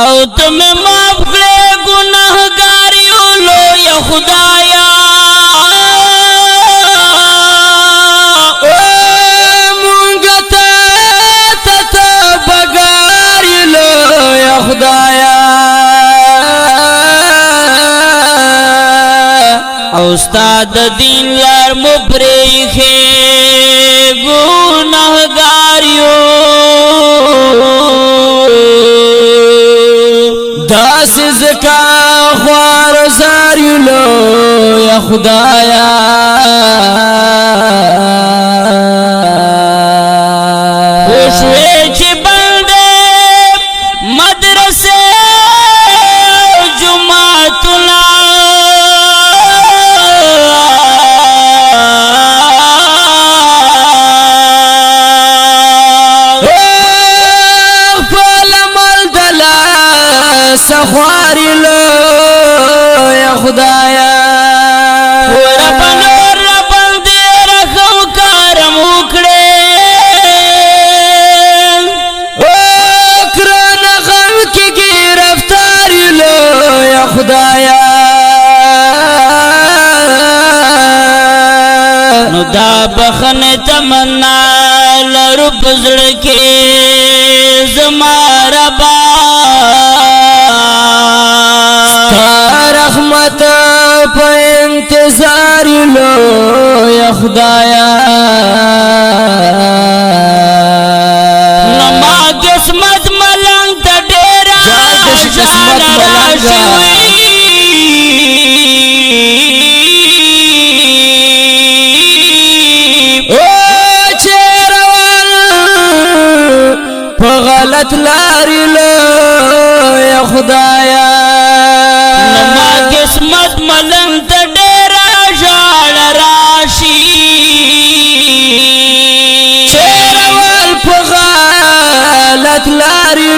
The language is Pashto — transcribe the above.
او تم معاف کړې ګناهګاریو لویه خدایا مونږ ته بګاري لویه خدایا او استاد دین لار مو پرېښې ګناهګاریو داس زکا خوار زاری لویه خدایا خوشوې چې بندې مدرسې جمعتونه سخواری لویه خدایا ربن دې رحم کرم وکړې کرن غم کې گرفتاری لویه خدایا نو دا بخنه تمنا لرو پزړه کې زما ربا رحمت په انتظار لویه خدایا نما قسمت ملنګ ته ډېره قسمت ملنګ غلط لاري لویه خدایا نما قسمت ملنګ ته ډېره ژړ راشي چیرول په غلط لاري